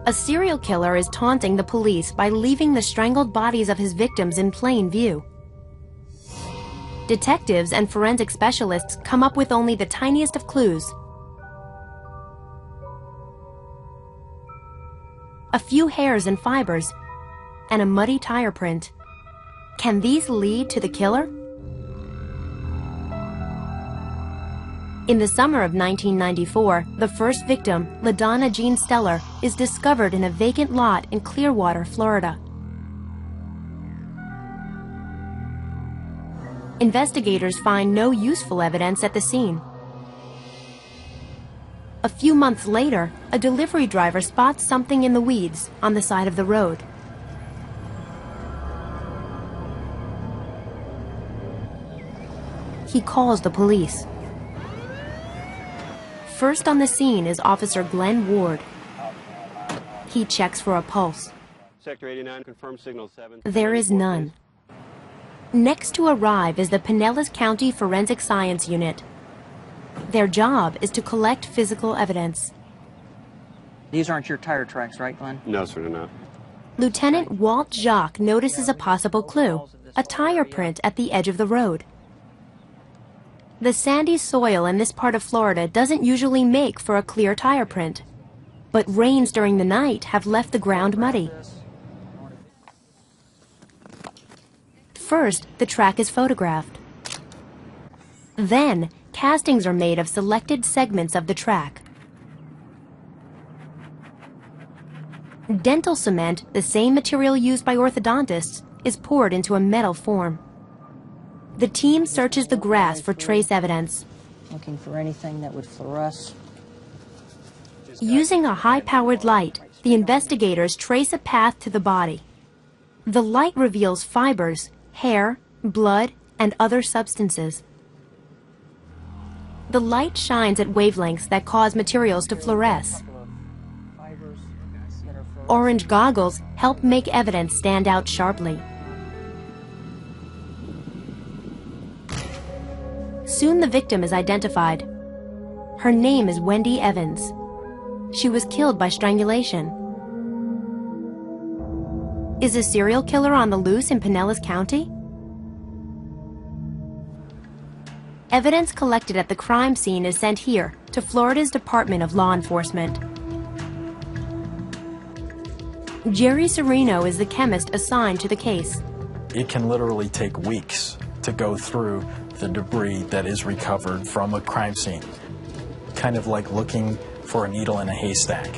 A serial killer is taunting the police by leaving the strangled bodies of his victims in plain view. Detectives and forensic specialists come up with only the tiniest of clues. A few hairs and fibers, and a muddy tire print. Can these lead to the killer? In the summer of 1994, the first victim, LaDonna Jean Steller, is discovered in a vacant lot in Clearwater, Florida. Investigators find no useful evidence at the scene. A few months later, a delivery driver spots something in the weeds on the side of the road. He calls the police. First on the scene is Officer Glenn Ward. He checks for a pulse. Sector 89, confirm signal 7. There is none. Next to arrive is the Pinellas County Forensic Science Unit. Their job is to collect physical evidence. These aren't your tire tracks, right, Glenn? No, sir, they're not. Lieutenant Walt Jacques notices a possible clue, a tire print at the edge of the road. The sandy soil in this part of Florida doesn't usually make for a clear tire print, but rains during the night have left the ground muddy. First, the track is photographed. Then, castings are made of selected segments of the track. Dental cement, the same material used by orthodontists, is poured into a metal form. The team searches the grass for trace evidence. Looking for anything that would fluoresce. Using a high-powered light, the investigators trace a path to the body. The light reveals fibers, hair, blood, and other substances. The light shines at wavelengths that cause materials to fluoresce. Orange goggles help make evidence stand out sharply. Soon the victim is identified. Her name is Wendy Evans. She was killed by strangulation. Is a serial killer on the loose in Pinellas County? Evidence collected at the crime scene is sent here to Florida's Department of Law Enforcement. Jerry Serino is the chemist assigned to the case. It can literally take weeks to go through the debris that is recovered from a crime scene. Kind of like looking for a needle in a haystack.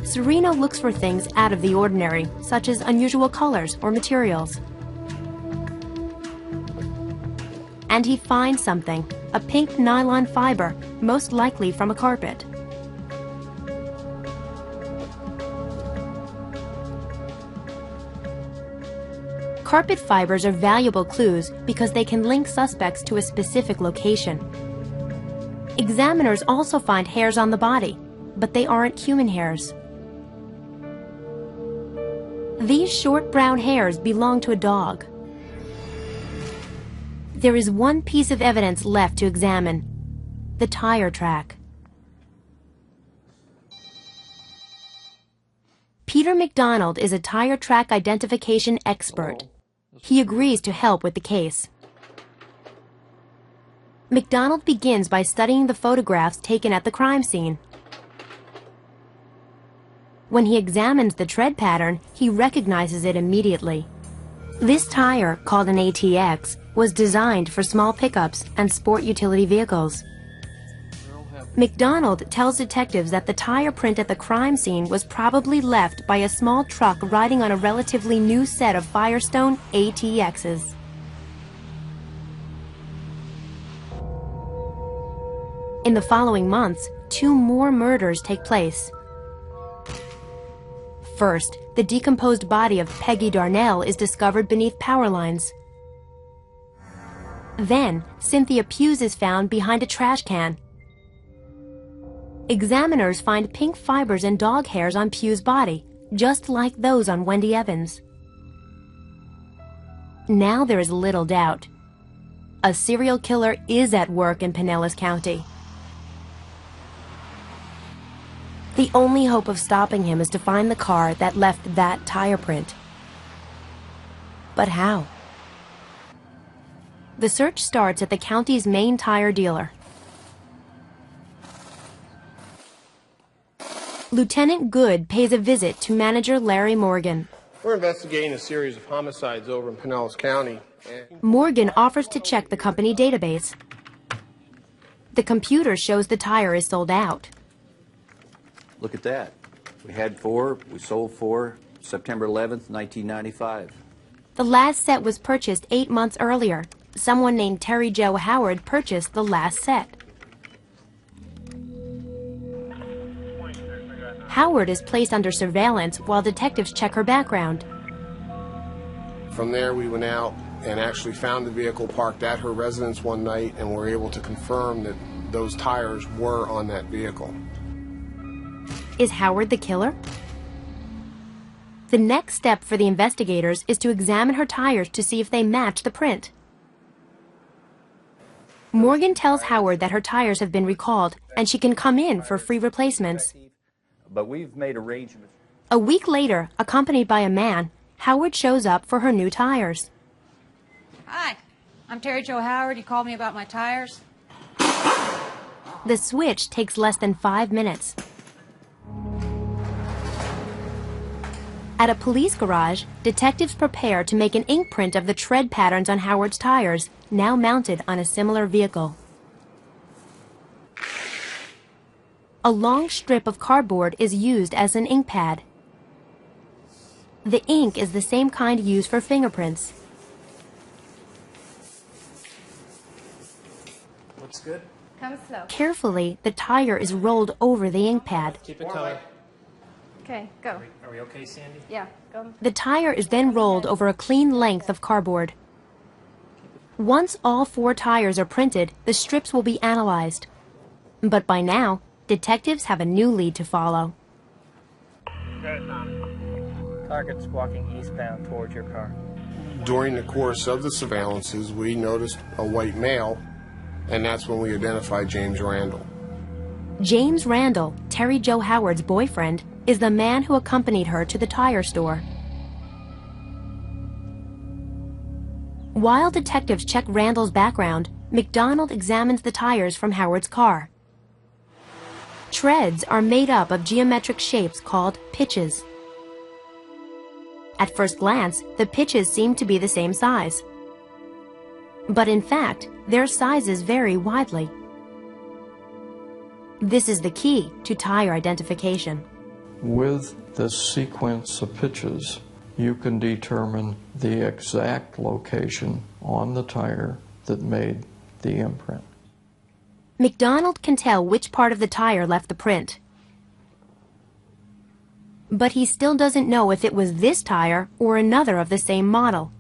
Serino looks for things out of the ordinary, such as unusual colors or materials. And he finds something, a pink nylon fiber, most likely from a carpet. Carpet fibers are valuable clues because they can link suspects to a specific location. Examiners also find hairs on the body, but they aren't human hairs. These short brown hairs belong to a dog. There is one piece of evidence left to examine: the tire track. Peter McDonald is a tire track identification expert. He agrees to help with the case. McDonald begins by studying the photographs taken at the crime scene. When he examines the tread pattern, he recognizes it immediately. This tire, called an ATX, was designed for small pickups and sport utility vehicles. McDonald tells detectives that the tire print at the crime scene was probably left by a small truck riding on a relatively new set of Firestone ATXs. In the following months, 2 more murders take place. First, the decomposed body of Peggy Darnell is discovered beneath power lines. Then, Cynthia Hughes is found behind a trash can. Examiners find pink fibers and dog hairs on Pugh's body, just like those on Wendy Evans. Now there is little doubt. A serial killer is at work in Pinellas County. The only hope of stopping him is to find the car that left that tire print. But how? The search starts at the county's main tire dealer. Lieutenant Good pays a visit to manager Larry Morgan. We're investigating a series of homicides over in Pinellas County. Morgan offers to check the company database. The computer shows the tire is sold out. Look at that. We had 4, we sold 4, September 11th, 1995. The last set was purchased 8 months earlier. Someone named Terry Joe Howard purchased the last set. Howard is placed under surveillance while detectives check her background. From there, we went out and actually found the vehicle parked at her residence one night, and were able to confirm that those tires were on that vehicle. Is Howard the killer? The next step for the investigators is to examine her tires to see if they match the print. Morgan tells Howard that her tires have been recalled and she can come in for free replacements. But we've made arrangements. A week later, accompanied by a man, Howard shows up for her new tires. Hi, I'm Terry Jo Howard. You called me about my tires? The switch takes less than 5 minutes. At a police garage, detectives prepare to make an ink print of the tread patterns on Howard's tires, now mounted on a similar vehicle. A long strip of cardboard is used as an ink pad. The ink is the same kind used for fingerprints. Looks good. Come slow. Carefully, the tire is rolled over the ink pad. Keep it coming. Okay, go. Are we okay, Sandy? Yeah, go. The tire is then rolled over a clean length of cardboard. Once all 4 tires are printed, the strips will be analyzed. But by now, detectives have a new lead to follow. Target's walking eastbound towards your car. During the course of the surveillances, we noticed a white male, and that's when we identified James Randall. James Randall, Terry Jo Howard's boyfriend, is the man who accompanied her to the tire store. While detectives check Randall's background, McDonald examines the tires from Howard's car. Treads are made up of geometric shapes called pitches. At first glance, the pitches seem to be the same size. But in fact, their sizes vary widely. This is the key to tire identification. With this sequence of pitches, you can determine the exact location on the tire that made the imprint. McDonald can tell which part of the tire left the print. But he still doesn't know if it was this tire or another of the same model.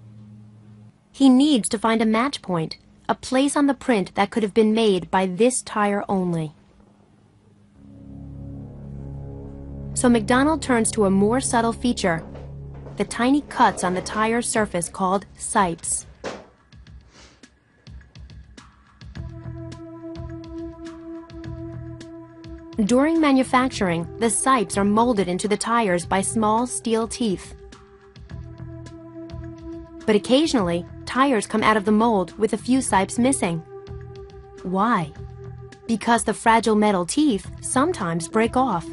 He needs to find a match point, a place on the print that could have been made by this tire only. So McDonald turns to a more subtle feature, the tiny cuts on the tire's surface called sipes. During manufacturing, the sipes are molded into the tires by small steel teeth. But occasionally, tires come out of the mold with a few sipes missing. Why? Because the fragile metal teeth sometimes break off.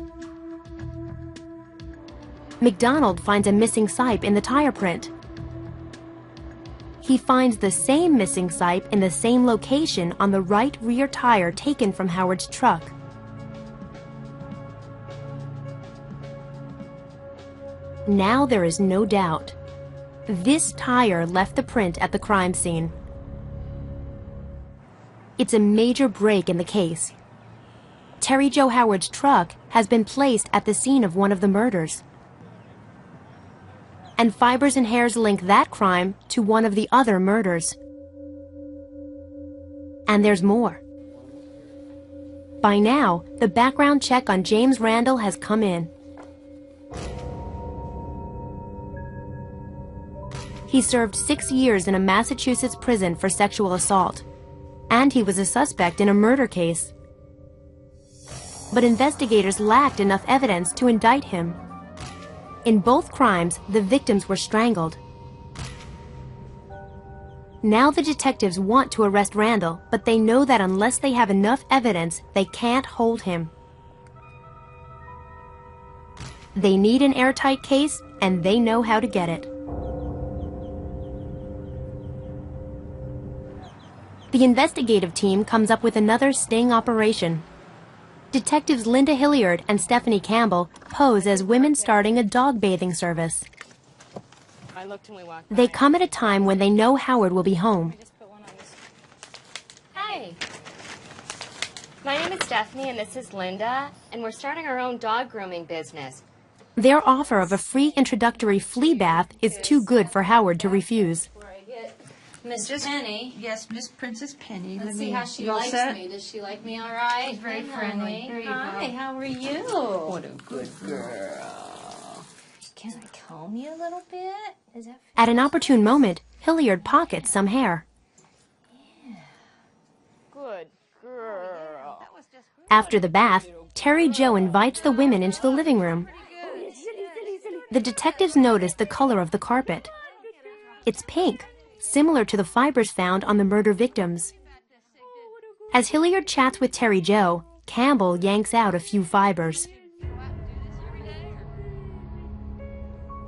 McDonald finds a missing sipe in the tire print. He finds the same missing sipe in the same location on the right rear tire taken from Howard's truck. Now there is no doubt. This tire left the print at the crime scene. It's a major break in the case. Terry Jo Howard's truck has been placed at the scene of one of the murders. And fibers and hairs link that crime to one of the other murders. And there's more. By now, the background check on James Randall has come in. He served 6 years in a Massachusetts prison for sexual assault, and he was a suspect in a murder case. but investigators lacked enough evidence to indict him. In both crimes, the victims were strangled. Now the detectives want to arrest Randall, but they know that unless they have enough evidence, they can't hold him. They need an airtight case, and they know how to get it. The investigative team comes up with another sting operation. Detectives Linda Hilliard and Stephanie Campbell pose as women starting a dog bathing service. They come at a time when they know Howard will be home. Hi. My name is Stephanie and this is Linda, and we're starting our own dog grooming business. Their offer of a free introductory flea bath is too good for Howard to refuse. Miss Penny. Yes, Miss Princess Penny. Let's see how she likes me. Does she like me all right? She's very friendly. Here you Hi, go. how are you? What a good girl. Can I comb you a little bit? Is that At an opportune moment, Hilliard pockets some hair. good girl? After the bath, Terry Jo invites the women into the living room. The detectives notice the color of the carpet. It's pink, similar to the fibers found on the murder victims. As Hilliard chats with Terry Jo, Campbell yanks out a few fibers.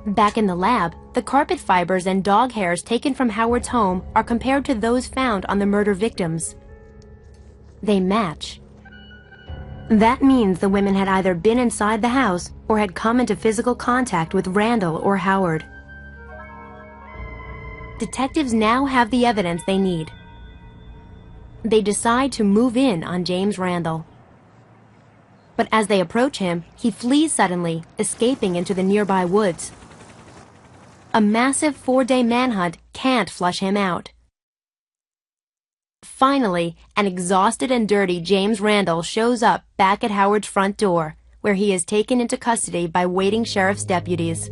Back in the lab, the carpet fibers and dog hairs taken from Howard's home are compared to those found on the murder victims. They match. That means the women had either been inside the house or had come into physical contact with Randall or Howard. Detectives now have the evidence they need. They decide to move in on James Randall. But as they approach him, he flees suddenly, escaping into the nearby woods. A massive 4-day manhunt can't flush him out. Finally, an exhausted and dirty James Randall shows up back at Howard's front door, where he is taken into custody by waiting sheriff's deputies.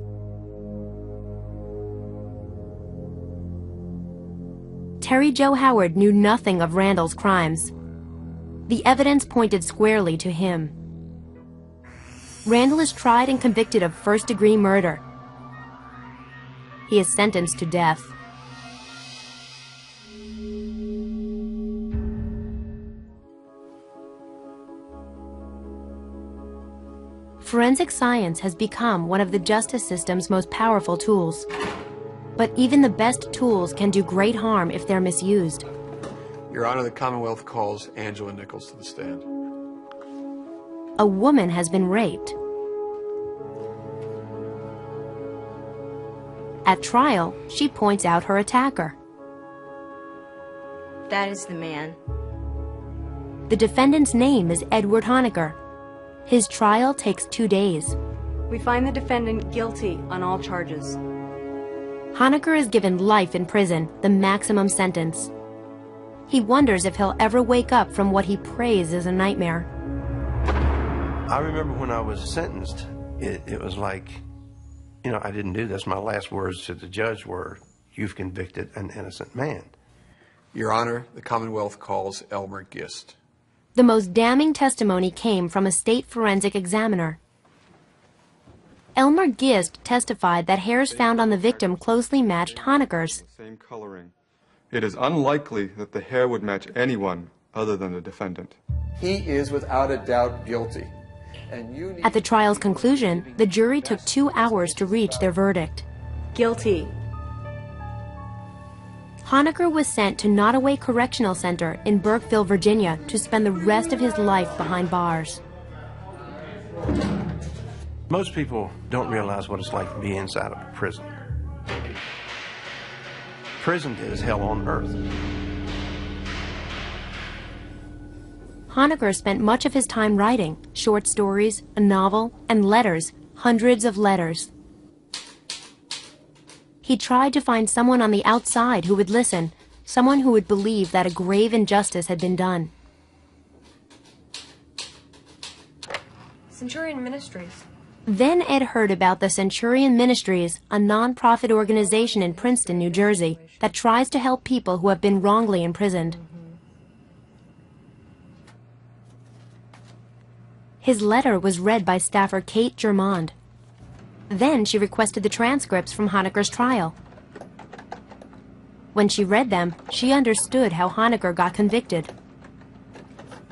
Terry Jo Howard knew nothing of Randall's crimes. The evidence pointed squarely to him. Randall is tried and convicted of first-degree murder. He is sentenced to death. Forensic science has become one of the justice system's most powerful tools. But even the best tools can do great harm if they're misused. Your Honor, the Commonwealth calls Angela Nichols to the stand. A woman has been raped. At trial, she points out her attacker. That is the man. The defendant's name is Edward Honecker. His trial takes 2 days. We find the defendant guilty on all charges. Honecker is given life in prison, the maximum sentence. He wonders if he'll ever wake up from what he prays is a nightmare. I remember when I was sentenced, it was like, you know, I didn't do this. My last words to the judge were, "You've convicted an innocent man." Your Honor, the Commonwealth calls Elmer Gist. The most damning testimony came from a state forensic examiner. Elmer Gist testified that hairs found on the victim closely matched Honecker's. Same coloring. It is unlikely that the hair would match anyone other than the defendant. He is without a doubt guilty. At the trial's conclusion, the jury took 2 hours to reach their verdict. Guilty. Honecker was sent to Nottoway Correctional Center in Burkeville, Virginia, to spend the rest of his life behind bars. Most people don't realize what it's like to be inside of a prison. Prison is hell on earth. Honecker spent much of his time writing short stories, a novel, and letters, hundreds of letters. He tried to find someone on the outside who would listen, someone who would believe that a grave injustice had been done. Centurion Ministries. Then Ed heard about the Centurion Ministries, a non-profit organization in Princeton, New Jersey, that tries to help people who have been wrongly imprisoned. His letter was read by staffer Kate Germond. Then she requested the transcripts from Honecker's trial. When she read them, she understood how Honecker got convicted.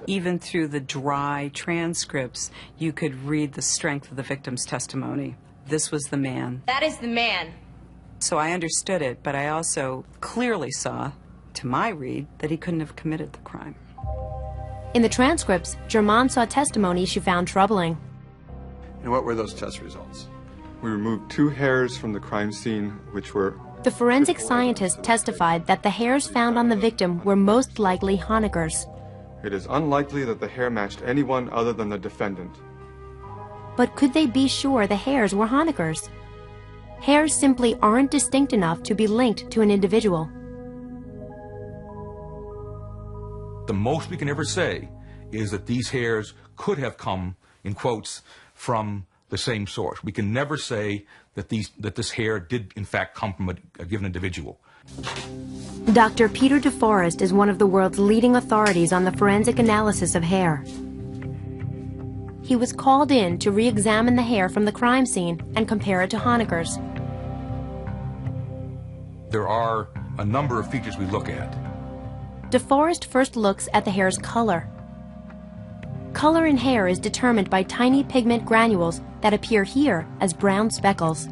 Even through the dry transcripts, you could read the strength of the victim's testimony. This was the man. That is the man. So I understood it, but I also clearly saw, to my read, that he couldn't have committed the crime. In the transcripts, Germond saw testimony she found troubling. And what were those test results? We removed 2 hairs from the crime scene, which were... The forensic scientist testified that the hairs found on the victim were most likely Honecker's. It is unlikely that the hair matched anyone other than the defendant. But could they be sure the hairs were Honecker's? Hairs simply aren't distinct enough to be linked to an individual. The most we can ever say is that these hairs could have come, in quotes, from the same source. We can never say that this hair did in fact come from a given individual. Dr. Peter DeForest is one of the world's leading authorities on the forensic analysis of hair. He was called in to re-examine the hair from the crime scene and compare it to Honecker's. There are a number of features we look at. DeForest first looks at the hair's color. Color in hair is determined by tiny pigment granules that appear here as brown speckles.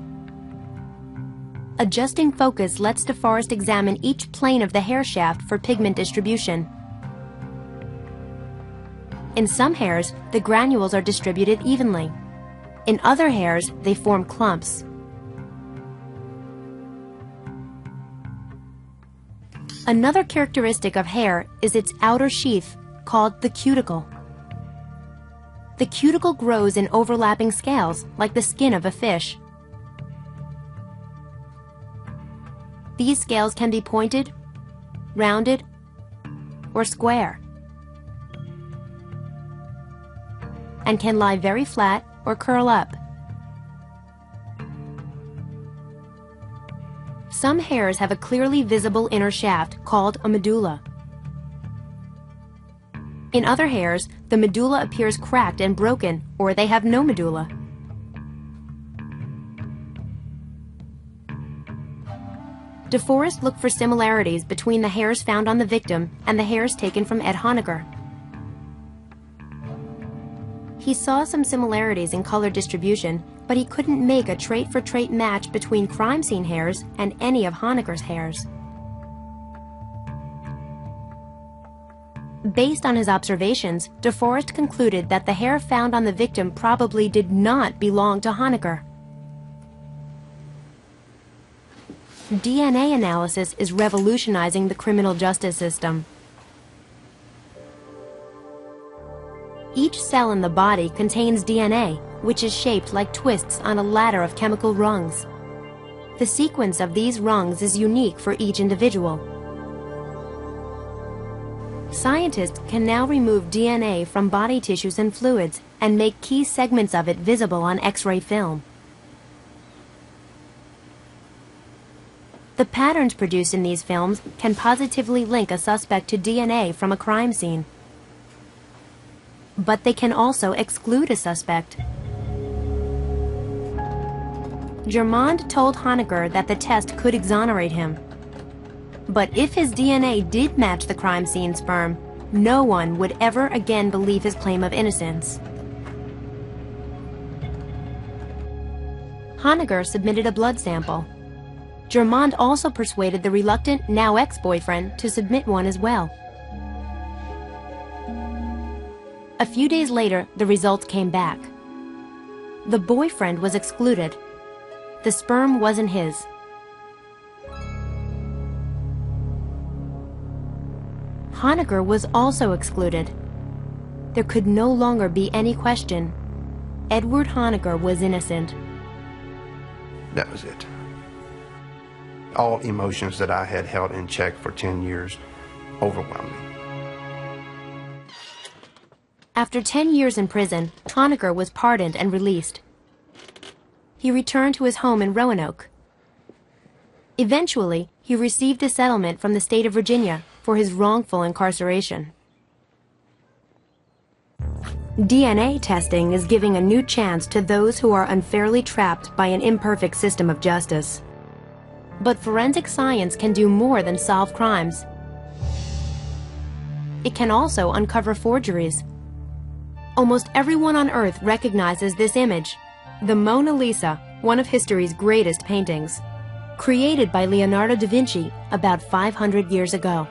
Adjusting focus lets DeForest examine each plane of the hair shaft for pigment distribution. In some hairs, the granules are distributed evenly. In other hairs, they form clumps. Another characteristic of hair is its outer sheath, called the cuticle. The cuticle grows in overlapping scales, like the skin of a fish. These scales can be pointed, rounded, or square, and can lie very flat or curl up. Some hairs have a clearly visible inner shaft called a medulla. In other hairs, the medulla appears cracked and broken, or they have no medulla. DeForest looked for similarities between the hairs found on the victim and the hairs taken from Ed Honecker. He saw some similarities in color distribution, but he couldn't make a trait-for-trait match between crime scene hairs and any of Honecker's hairs. Based on his observations, DeForest concluded that the hair found on the victim probably did not belong to Honecker. DNA analysis is revolutionizing the criminal justice system. Each cell in the body contains DNA, which is shaped like twists on a ladder of chemical rungs. The sequence of these rungs is unique for each individual. Scientists can now remove DNA from body tissues and fluids and make key segments of it visible on X-ray film. The patterns produced in these films can positively link a suspect to DNA from a crime scene. But they can also exclude a suspect. Germond told Honecker that the test could exonerate him. But if his DNA did match the crime scene sperm, no one would ever again believe his claim of innocence. Honecker submitted a blood sample. Germond also persuaded the reluctant, now ex-boyfriend, to submit one as well. A few days later, the results came back. The boyfriend was excluded. The sperm wasn't his. Honecker was also excluded. There could no longer be any question. Edward Honecker was innocent. That was it. All emotions that I had held in check for 10 years overwhelmed me. After 10 years in prison, Honecker was pardoned and released. He returned to his home in Roanoke. Eventually, he received a settlement from the state of Virginia for his wrongful incarceration. DNA testing is giving a new chance to those who are unfairly trapped by an imperfect system of justice. But forensic science can do more than solve crimes. It can also uncover forgeries. Almost everyone on Earth recognizes this image, the Mona Lisa, one of history's greatest paintings, created by Leonardo da Vinci about 500 years ago.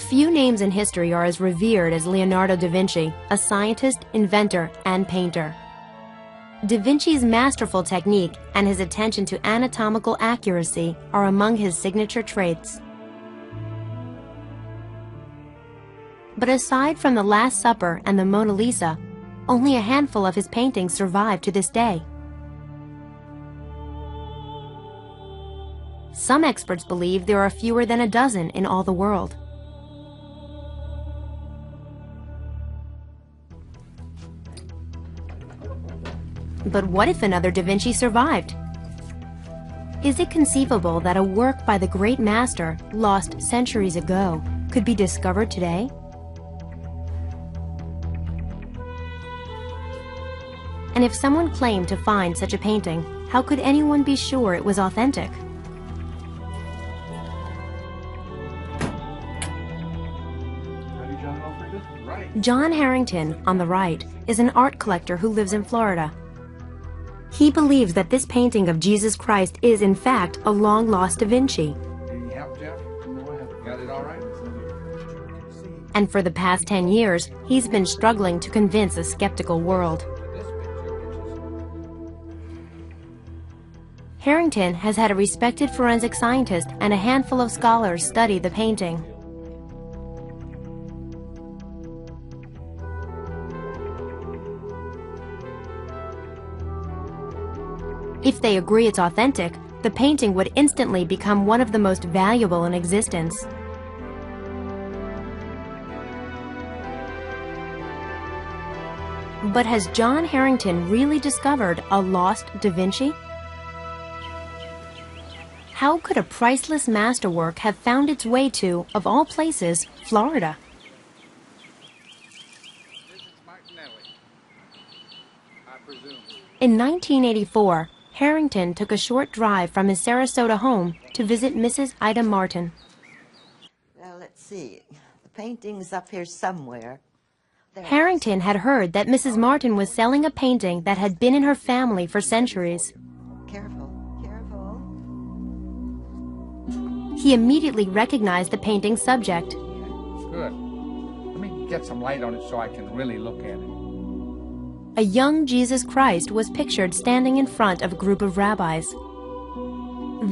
Few names in history are as revered as Leonardo da Vinci, a scientist, inventor, and painter. Da Vinci's masterful technique and his attention to anatomical accuracy are among his signature traits. But aside from the Last Supper and the Mona Lisa, only a handful of his paintings survive to this day. Some experts believe there are fewer than a dozen in all the world. But what if another Da Vinci survived? Is it conceivable that a work by the great master, lost centuries ago, could be discovered today? And if someone claimed to find such a painting, how could anyone be sure it was authentic? John Harrington, on the right, is an art collector who lives in Florida. He believes that this painting of Jesus Christ is, in fact, a long-lost Da Vinci. Any help, Jeff? Got it all right? And for the past 10 years, he's been struggling to convince a skeptical world. Harrington has had a respected forensic scientist and a handful of scholars study the painting. If they agree it's authentic, the painting would instantly become one of the most valuable in existence. But has John Harrington really discovered a lost Da Vinci? How could a priceless masterwork have found its way to, of all places, Florida? In 1984, Harrington took a short drive from his Sarasota home to visit Mrs. Ida Martin. Well, let's see. The painting's up here somewhere. Harrington had heard that Mrs. Martin was selling a painting that had been in her family for centuries. Careful, careful. He immediately recognized the painting's subject. Good. Let me get some light on it so I can really look at it. A young Jesus Christ was pictured standing in front of a group of rabbis.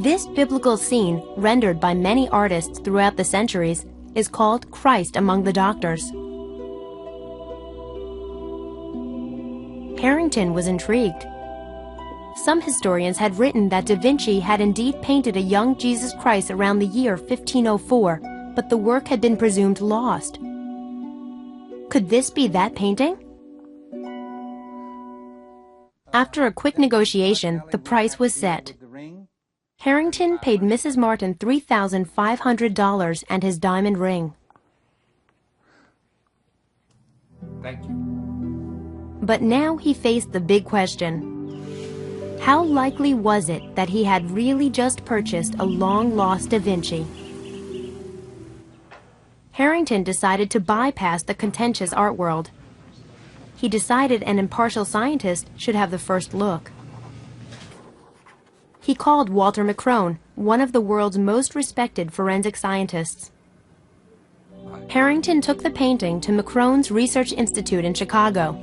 This biblical scene, rendered by many artists throughout the centuries, is called Christ Among the Doctors. Harrington was intrigued. Some historians had written that Da Vinci had indeed painted a young Jesus Christ around the year 1504, but the work had been presumed lost. Could this be that painting? After a quick negotiation, the price was set. Harrington paid Mrs. Martin $3,500 and his diamond ring. Thank you. But now he faced the big question. How likely was it that he had really just purchased a long-lost Da Vinci? Harrington decided to bypass the contentious art world. He decided an impartial scientist should have the first look. He called Walter McCrone, one of the world's most respected forensic scientists. Harrington took the painting to McCrone's Research Institute in Chicago.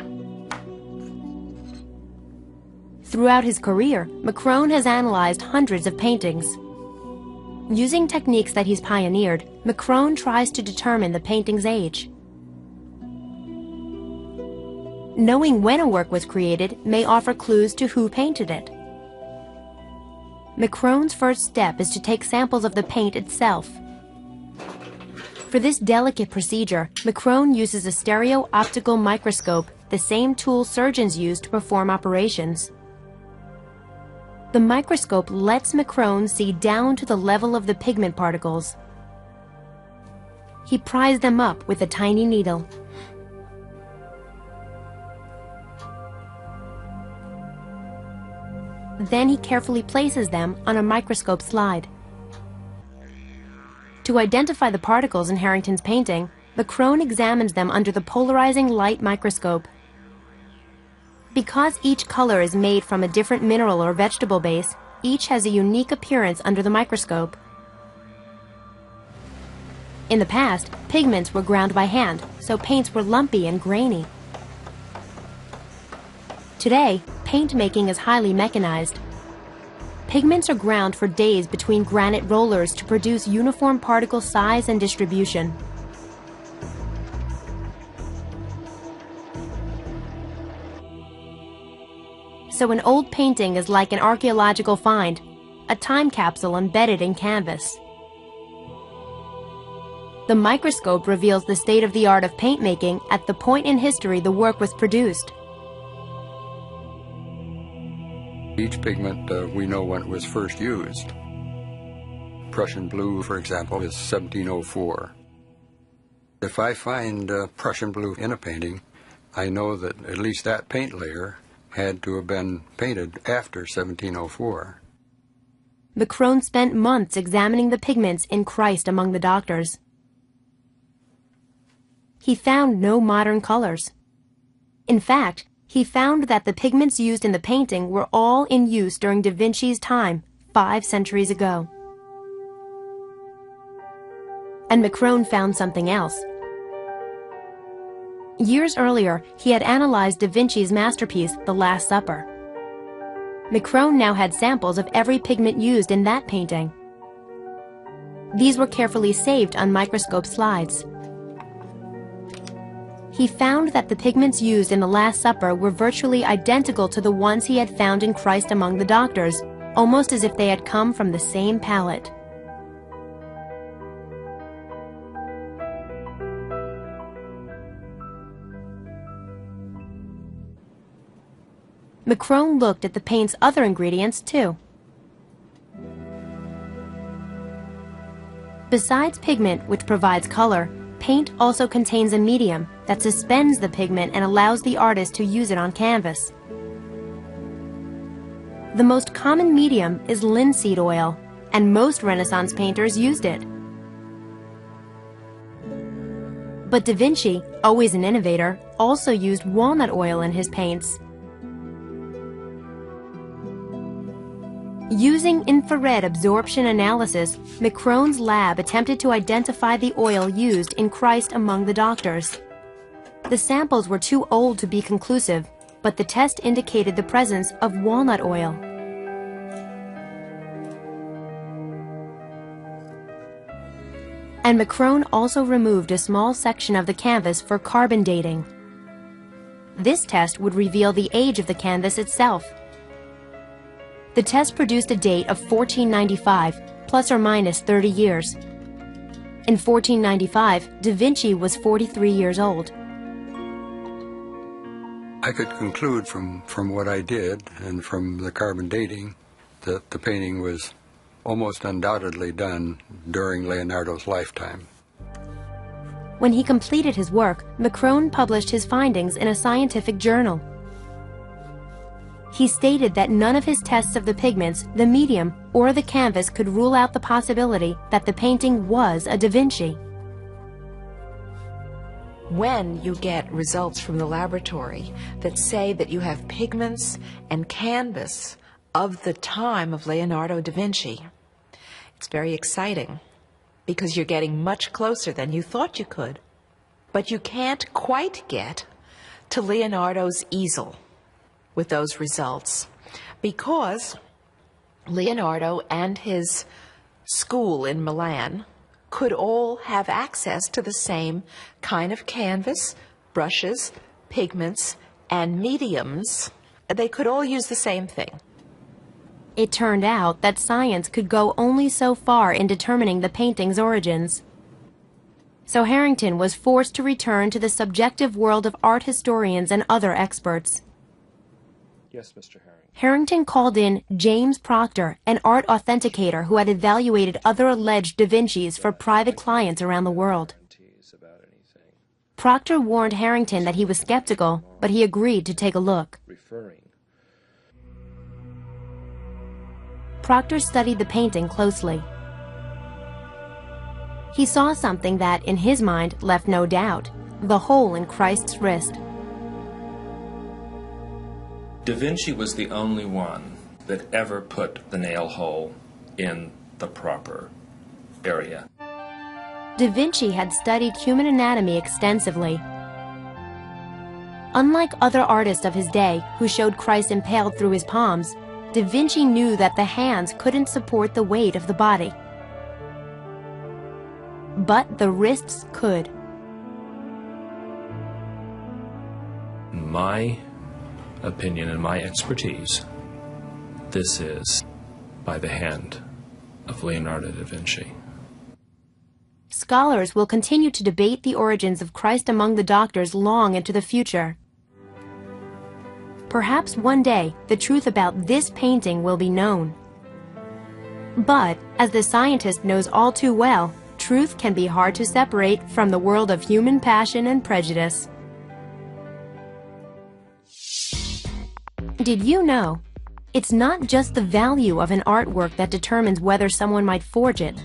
Throughout his career, McCrone has analyzed hundreds of paintings. Using techniques that he's pioneered, McCrone tries to determine the painting's age. Knowing when a work was created may offer clues to who painted it. McCrone's first step is to take samples of the paint itself. For this delicate procedure, McCrone uses a stereo-optical microscope, the same tool surgeons use to perform operations. The microscope lets McCrone see down to the level of the pigment particles. He pries them up with a tiny needle. Then he carefully places them on a microscope slide. To identify the particles in Harrington's painting, McCrone examines them under the polarizing light microscope. Because each color is made from a different mineral or vegetable base, each has a unique appearance under the microscope. In the past, pigments were ground by hand, so paints were lumpy and grainy. Today, paint making is highly mechanized. Pigments are ground for days between granite rollers to produce uniform particle size and distribution. So an old painting is like an archaeological find, a time capsule embedded in canvas. The microscope reveals the state-of-the-art of paint making at the point in history the work was produced. Each pigment, we know when it was first used. Prussian blue, for example, is 1704. If I find Prussian blue in a painting, I know that at least that paint layer had to have been painted after 1704. McCrone spent months examining the pigments in Christ Among the Doctors. He found no modern colors. In fact, he found that the pigments used in the painting were all in use during Da Vinci's time, 5 centuries ago. And McCrone found something else. Years earlier, he had analyzed Da Vinci's masterpiece, The Last Supper. McCrone now had samples of every pigment used in that painting. These were carefully saved on microscope slides. He found that the pigments used in The Last Supper were virtually identical to the ones he had found in Christ Among the Doctors, almost as if they had come from the same palette. McCrone looked at the paint's other ingredients, too. Besides pigment, which provides color, paint also contains a medium that suspends the pigment and allows the artist to use it on canvas. The most common medium is linseed oil, and most Renaissance painters used it. But Da Vinci, always an innovator, also used walnut oil in his paints. Using infrared absorption analysis, McCrone's lab attempted to identify the oil used in Christ Among the Doctors. The samples were too old to be conclusive, but the test indicated the presence of walnut oil. And McCrone also removed a small section of the canvas for carbon dating. This test would reveal the age of the canvas itself. The test produced a date of 1495, plus or minus 30 years. In 1495, Da Vinci was 43 years old. I could conclude from what I did and from the carbon dating that the painting was almost undoubtedly done during Leonardo's lifetime. When he completed his work, McCrone published his findings in a scientific journal. He stated that none of his tests of the pigments, the medium, or the canvas could rule out the possibility that the painting was a Da Vinci. When you get results from the laboratory that say that you have pigments and canvas of the time of Leonardo da Vinci, it's very exciting because you're getting much closer than you thought you could. But you can't quite get to Leonardo's easel with those results because Leonardo and his school in Milan could all have access to the same kind of canvas, brushes, pigments, and mediums. They could all use the same thing. It turned out that science could go only so far in determining the painting's origins. So Harrington was forced to return to the subjective world of art historians and other experts. Yes, Mr. Harrington. Harrington called in James Proctor, an art authenticator who had evaluated other alleged Da Vincis for private clients around the world. curious about anything. Proctor warned Harrington that he was skeptical, but he agreed to take a look. Referring. Proctor studied the painting closely. He saw something that, in his mind, left no doubt: the hole in Christ's wrist. Da Vinci was the only one that ever put the nail hole in the proper area. Da Vinci had studied human anatomy extensively. Unlike other artists of his day who showed Christ impaled through his palms, Da Vinci knew that the hands couldn't support the weight of the body. But the wrists could. In my opinion and my expertise, this is by the hand of Leonardo da Vinci. Scholars will continue to debate the origins of Christ among the doctors long into the future. Perhaps one day the truth about this painting will be known. But, as the scientist knows all too well, truth can be hard to separate from the world of human passion and prejudice. Did you know? It's not just the value of an artwork that determines whether someone might forge it.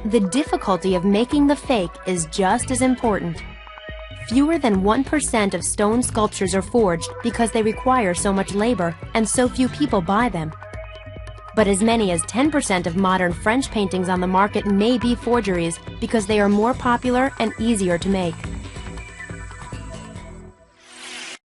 The difficulty of making the fake is just as important. Fewer than 1% of stone sculptures are forged because they require so much labor and so few people buy them. But as many as 10% of modern French paintings on the market may be forgeries because they are more popular and easier to make.